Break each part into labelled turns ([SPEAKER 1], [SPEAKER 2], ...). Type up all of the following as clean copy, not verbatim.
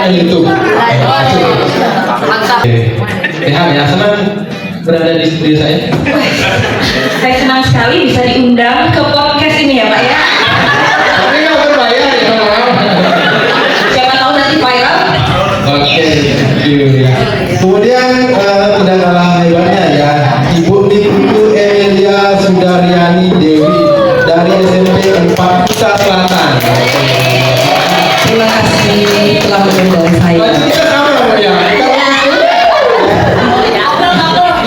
[SPEAKER 1] channel YouTube.
[SPEAKER 2] Mantap.
[SPEAKER 1] Sehat ya, senang berada di studio saya.
[SPEAKER 3] Saya senang sekali bisa diundang ke podcast ini ya Pak ya.
[SPEAKER 1] Tapi nggak berbayar ya, maaf.
[SPEAKER 3] Siapa tahu nanti viral.
[SPEAKER 1] Oke, kemudian tidak kalah hebatnya ya, Ibu Niputu Emilia Sudaryani Dewi dari SMP 4 Kuta Selatan.
[SPEAKER 3] Terima kasih telah mengundang saya.
[SPEAKER 1] Kita sama ya.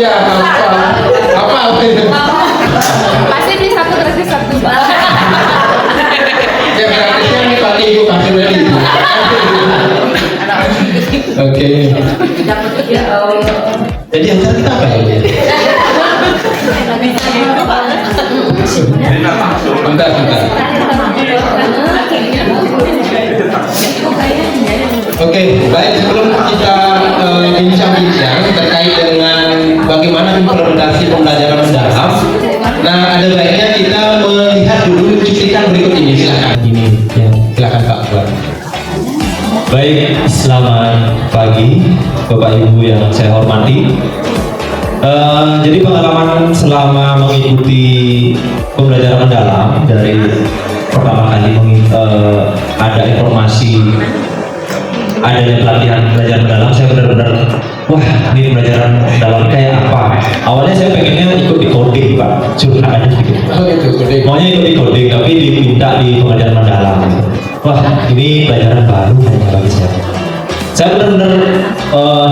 [SPEAKER 1] Ya, apa itu?
[SPEAKER 2] Pasti di satu terus di satu.
[SPEAKER 1] Ya, praktisnya nih tadi Ibu kasih beli. Oke. Jadi acara kita apa ya? Bentar. Oke, baik, sebelum kita bincang-bincang terkait dengan bagaimana implementasi pembelajaran mendalam, nah ada baiknya kita melihat dulu cuplikan berikut ini. Silakan. Ini ya, silakan Pak Buat.
[SPEAKER 4] Baik, selamat pagi Bapak Ibu yang saya hormati. Jadi pengalaman selama mengikuti pembelajaran mendalam dari pertama kali ada informasi ada pelatihan belajar mendalam, saya benar-benar wah ini pelajaran mendalam kayak apa. Awalnya saya pengennya ikut di coding Pak, curhat aja sedikit.
[SPEAKER 1] Oh gitu, coding.
[SPEAKER 4] Maunya ikut di coding tapi diminta di pembelajaran mendalam. Wah ini pelajaran baru bagi saya. Saya benar-benar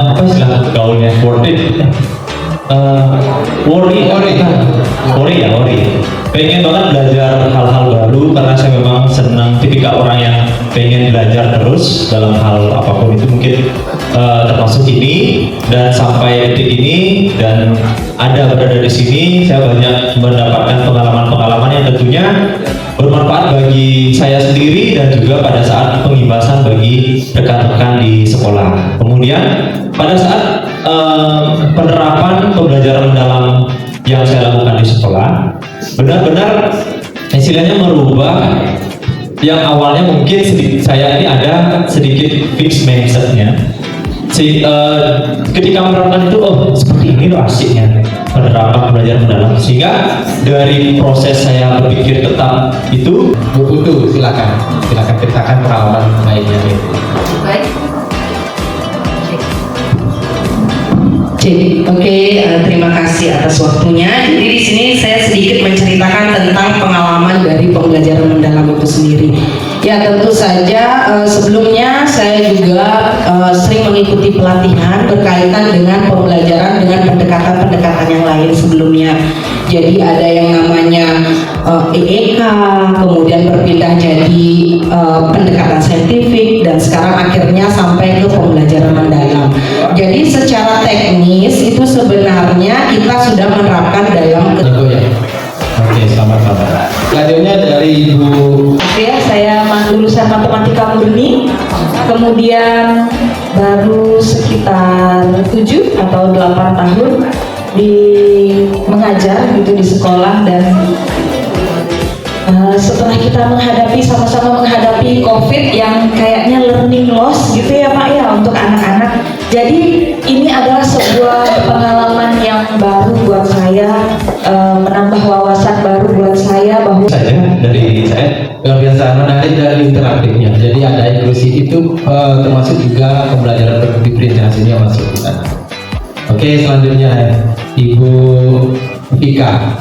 [SPEAKER 4] apa istilah gaulnya worth it. Worry. Pengen banget belajar hal-hal baru karena saya memang senang tipikal orang yang pengen belajar terus dalam hal apapun itu, mungkin termasuk ini, dan sampai detik ini dan berada di sini saya banyak mendapatkan pengalaman-pengalaman yang tentunya bermanfaat bagi saya sendiri dan juga pada saat pengimbasan bagi rekan-rekan di sekolah. Kemudian pada saat penerapan pembelajaran mendalam yang saya lakukan di sekolah, benar-benar istilahnya merubah yang awalnya mungkin saya ini ada sedikit fixed mindsetnya. Ketika menerapkan itu, oh seperti ini loh asiknya penerapan pembelajaran mendalam, sehingga dari proses saya berpikir tetap itu.
[SPEAKER 1] Bu Putu, silakan ceritakan pengalaman lainnya.
[SPEAKER 2] Baik.
[SPEAKER 3] Terima kasih atas waktunya. Jadi di sini saya sedikit menceritakan tentang pengalaman dari pembelajaran mendalam itu sendiri. Ya tentu saja sebelumnya saya juga sering mengikuti pelatihan berkaitan dengan pembelajaran dengan pendekatan-pendekatan yang lain sebelumnya. Jadi ada yang namanya EEK, kemudian berpindah jadi pendekatan saintifik, dan sekarang akhirnya sampai ke pembelajaran mendalam. Jadi secara teknis itu sebenarnya kita sudah menerapkan dalam.
[SPEAKER 1] Oke, selamat. Selanjutnya dari Ibu.
[SPEAKER 3] Ya, saya lulusan matematika murni, kemudian baru sekitar 7 atau 8 tahun mengajar gitu di sekolah, dan setelah kita sama-sama menghadapi COVID yang kayaknya learning loss gitu ya Pak ya untuk anak-anak. Jadi ini adalah sebuah pengalaman yang baru buat saya, menambah wawasan baru buat saya bahwa
[SPEAKER 4] dari saya
[SPEAKER 1] luar biasa menarik dari interaktifnya. Jadi ada inklusi itu termasuk juga pembelajaran berdiferensiasi yang masuk di sana. Oke, selanjutnya Ibu Vika.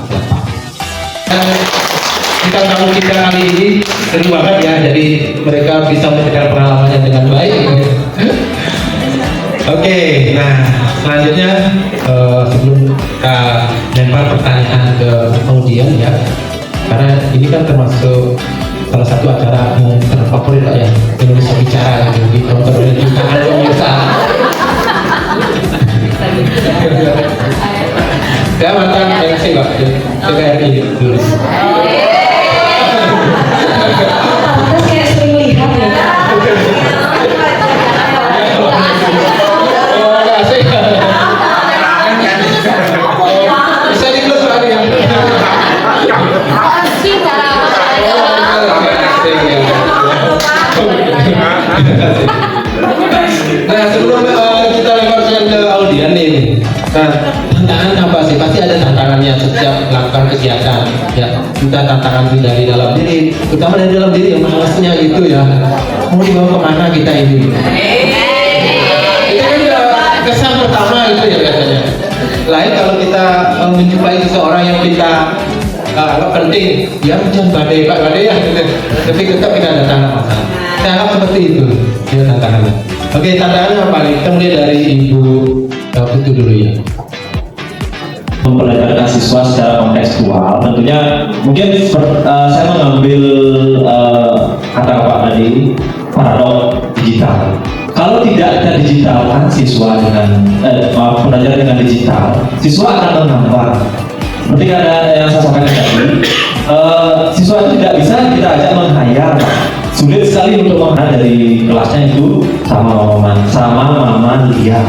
[SPEAKER 1] Kita tamu kita kali ini seru banget ya, jadi mereka bisa memberikan pengalamannya dengan baik. Oke, nah selanjutnya sebelum kita lempar pertanyaan ke audien ya, karena ini kan termasuk salah satu acara yang terfavorit Pak ya, Indonesia Bicara gitu, ditonton oleh jutaan pemirsa. Ya mantan MC Pak, TVRI dulu.
[SPEAKER 3] kita kayak sering lihat ya.
[SPEAKER 1] Bisa di-close Pak ya. kita tantangan dari dalam diri, terutama dari dalam diri yang malasnya gitu ya. Mau dibawa kemana kita ini? Itu kan kesan pertama itu ya biasanya. Lain kalau kita menjumpai seseorang yang kita anggap penting, ya jangan badai ya, gitu. Tapi tetap kita datang masalah. Saya anggap seperti itu, ya tantangannya. Oke, tantangannya apa nih? Kita mulai dari Ibu Putu dulu ya.
[SPEAKER 4] Mempelajarkan siswa secara kontekstual, tentunya mungkin saya mengambil kata Pak tadi, paradok digital. Kalau tidak ada digital kan siswa dengan belajar dengan digital, siswa akan menghambat. Seperti ada yang saya sampaikan tadi, siswa itu tidak bisa kita ajak menghayal. Sulit sekali untuk menghayal dari kelasnya itu sama Mama Lia.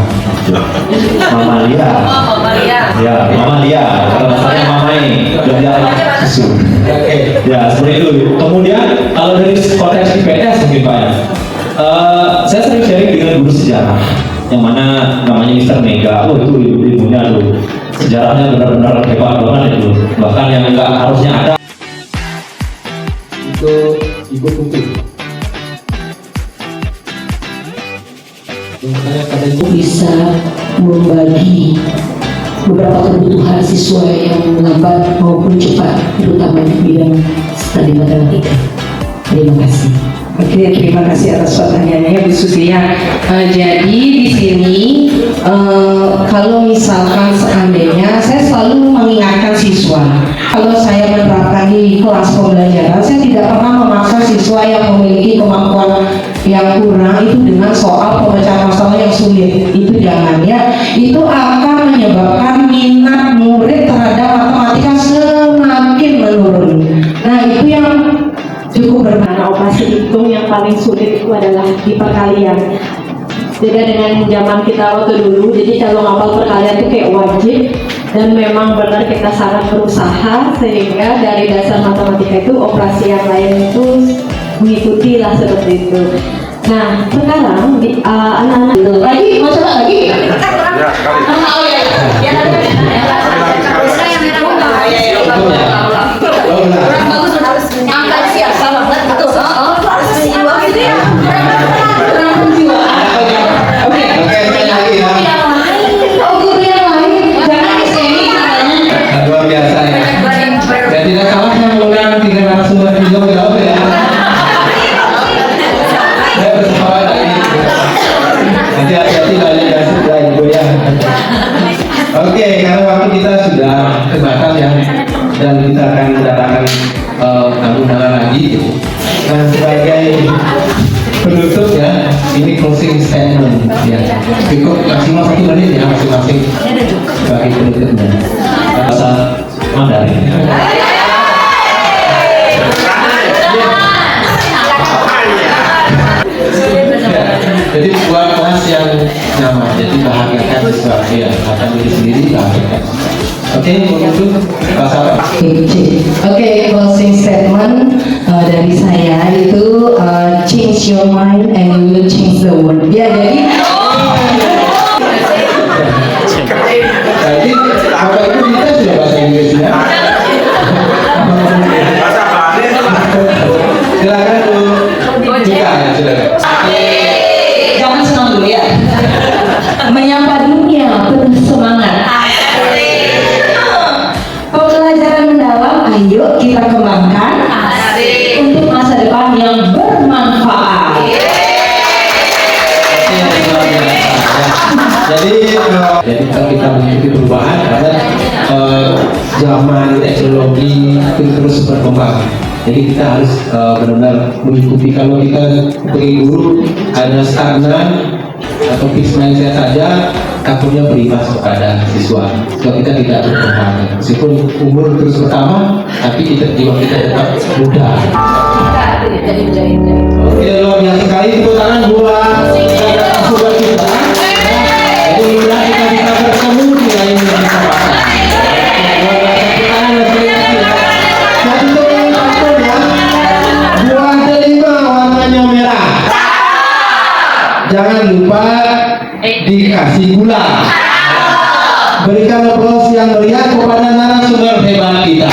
[SPEAKER 4] Mama Lia. Ya, Mama Lia. Kalau saya Mamai, belajar susu. Ya, seperti itu. Kemudian kalau dari konteks IPS mungkin Pak ya. Saya sering sharing dengan guru sejarah yang mana namanya Mr. Mega. Oh itu ibunya tuh sejarahnya benar-benar hebat banget itu, bahkan yang enggak harusnya ada.
[SPEAKER 1] Itu Ibu Putu.
[SPEAKER 3] Bisa membagi beberapa kebutuhan siswa yang lambat maupun cepat, terutama di bidang studi matematika. Terima kasih. Oke, terima kasih atas pertanyaannya Bu Susiya. Jadi di sini kalau misalkan seandainya saya selalu mengingatkan siswa, kalau saya menerapkan di kelas pembelajaran, saya tidak pernah memaksa siswa yang memiliki kemampuan yang kurang itu dengan soal pemecahan masalah yang sulit. Itu jangan ya. Itu akan menyebabkan minat murid terhadap matematika semakin menurun. Nah itu yang cukup bermakna. Operasi hitung yang paling sulit itu adalah di perkalian. Beda dengan zaman kita waktu dulu, jadi kalau ngapal perkalian itu kayak wajib, dan memang benar kita sangat berusaha sehingga dari dasar matematika itu operasi yang lain itu mengikuti lah seperti itu. Nah sekarang anak-anak lagi mau coba lagi? Ya sekali.
[SPEAKER 1] Luar biasa ya. Dan tidak salah yang mengundang 3 narasumber di jawab ya. Saya bersepakat tadi. Nanti hati-hati banyak gasip lah Ibu ya. Oke, karena waktu kita sudah terbatas ya, dan kita akan mendatangkan tamu-tamu lagi. Nah sebagai penutup ya, ini closing statement ya. Cukup maksimal 1 menit ya masing-masing sebagai penutupnya.
[SPEAKER 4] Bahasa Mandarin.
[SPEAKER 1] Jadi buat kelas yang nyaman, jadi bahagiakan siswa ya, akan diri sendiri bahagiakan. Oke, untuk bahasa.
[SPEAKER 3] Oke, closing statement dari saya itu change your mind and you will change the world. Ya, jadi
[SPEAKER 1] Bapak Ibu kita sudah bahasa Inggris ya. Silakan Bu. Jika silakan.
[SPEAKER 3] jangan senang dulu ya. Menyapa dunia penuh semangat. Pembelajaran mendalam, ayo kita kembangkan untuk masa depan yang bermanfaat.
[SPEAKER 1] Jadi kalau kita mengikuti perubahan karena zaman teknologi itu terus berkembang. Jadi kita harus benar-benar mengikuti. Kalau kita sebagai guru hanya stagnan atau fixed mindset saja, takutnya berimbas kepada siswa. Kalau kita tidak berkembang, meskipun umur terus bertambah, tapi jiwa kita tetap muda. Oke, luar biasa sekali. Tepuk tangan buat narasumber kita. Jadi mudah kita bisa bertemu di lain kesempatan. Buah delima warnanya merah. Jangan lupa dikasih gula. Berikan aplaus yang meriah kepada narasumber hebat kita.